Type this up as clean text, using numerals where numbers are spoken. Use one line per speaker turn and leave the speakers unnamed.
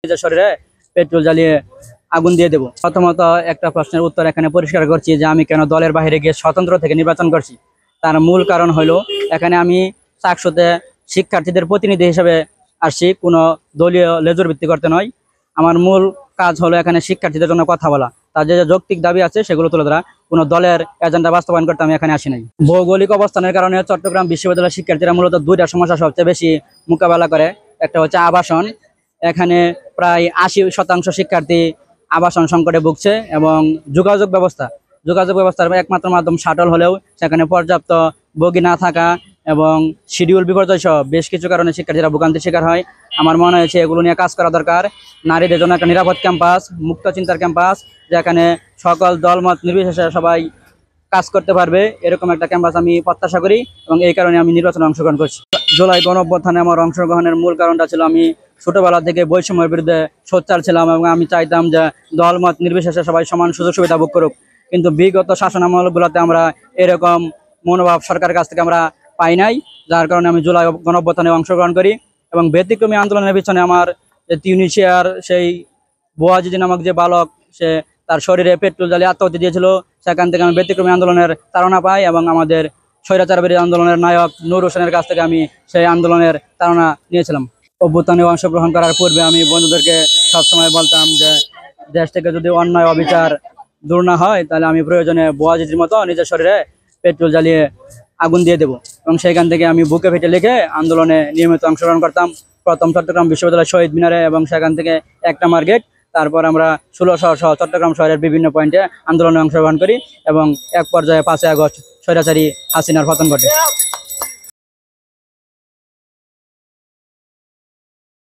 নিজের শরীরে পেট্রোল জ্বালিয়ে আগুন দিয়ে দেব। প্রথমত একটা প্রশ্নের উত্তর এখানে পরিষ্কার করছি যে আমি কেন দলের বাইরে গিয়ে স্বতন্ত্র থেকে নির্বাচন করছি। তার মূল কারণ হলো এখানে আমি চাকসুতে শিক্ষার্থীদের প্রতিনিধি হিসেবে আসছি, কোনো দলীয় লেজুর ভিত্তি করতে নয়। আমার মূল কাজ হলো এখানে শিক্ষার্থীদের জন্য কথা বলা, তার যে যৌক্তিক দাবি আছে সেগুলো তুলে ধরা। কোনো দলের এজেন্ডা বাস্তবায়ন করতে আমি এখানে আসি নাই। ভৌগোলিক অবস্থানের কারণে চট্টগ্রাম বিশ্ববিদ্যালয়ের শিক্ষার্থীরা মূলত দুইটা সমস্যা সবচেয়ে বেশি মোকাবেলা করে। একটা হচ্ছে আবাসন, এখানে প্রায় 80% শিক্ষার্থী আবাসন সংকটে ভুগছে, এবং যোগাযোগ ব্যবস্থার একমাত্র মাধ্যম শাটল হলেও সেখানে পর্যাপ্ত বগি না থাকা এবং শিডিউল বিপর্যয় সহ বেশ কিছু কারণে শিক্ষার্থীরা ভোগান্তির শিকার হয়। আমার মনে হয়েছে এগুলো নিয়ে কাজ করা দরকার। নারীদের জন্য একটা নিরাপদ ক্যাম্পাস, মুক্ত চিন্তার ক্যাম্পাস, যেখানে সকল দলমত নির্বিশেষে সবাই কাজ করতে পারবে, এরকম একটা ক্যাম্পাস আমি প্রত্যাশা করি, এবং এই কারণে আমি নির্বাচনে অংশগ্রহণ করছি। জুলাই গণঅভ্যুত্থানে আমার অংশগ্রহণের মূল কারণটা ছিল আমি ছোটবেলা থেকে বৈষম্যের বিরুদ্ধে সোচ্চার ছিলাম, এবং আমি চাইতাম যে দলমত নির্বিশেষে সবাই সমান সুযোগ সুবিধা ভোগ করুক। কিন্তু বিগত শাসনামলগুলোতে আমরা এরকম মনোভাব সরকারের কাছ থেকে আমরা পাই নাই, যার কারণে আমি জুলাই গণঅভ্যুত্থানে অংশগ্রহণ করি। এবং ব্যতিক্রমী আন্দোলনের পিছনে আমার যে তিউনিসিয়ার সেই বোয়াজিজি নামক যে বালক, সে তার শরীরে পেট্রোল জ্বালিয়ে আত্মহত্যা দিয়েছিল, সেখান থেকে আমি ব্যতিক্রমী আন্দোলনের তাড়না পাই, এবং আমাদের স্বৈরাচার বিরোধী আন্দোলনের নায়ক নূর হোসেনের কাছ থেকে আমি সেই আন্দোলনের তাড়না নিয়েছিলাম। অভ্যুত্থানে অংশগ্রহণ করার পূর্বে আমি বন্ধুদেরকে সবসময় বলতাম যে দেশ থেকে যদি অন্যায় অবিচার দূর না হয়, তাহলে আমি প্রয়োজনে বোয়াজিজির মতো নিজের শরীরে পেট্রোল জ্বালিয়ে আগুন দিয়ে দেবো। এবং সেইখান থেকে আমি বুকে ফেটে লিখে আন্দোলনে নিয়মিত অংশগ্রহণ করতাম। প্রথম চট্টগ্রাম বিশ্ববিদ্যালয় শহীদ মিনারে, এবং সেখান থেকে 1 নম্বর গেট, তারপর আমরা 16 শহর সহ চট্টগ্রাম শহরের বিভিন্ন পয়েন্টে আন্দোলনে অংশগ্রহণ করি, এবং এক পর্যায়ে 5 আগস্ট স্বৈরাচারী হাসিনার পতন ঘটে।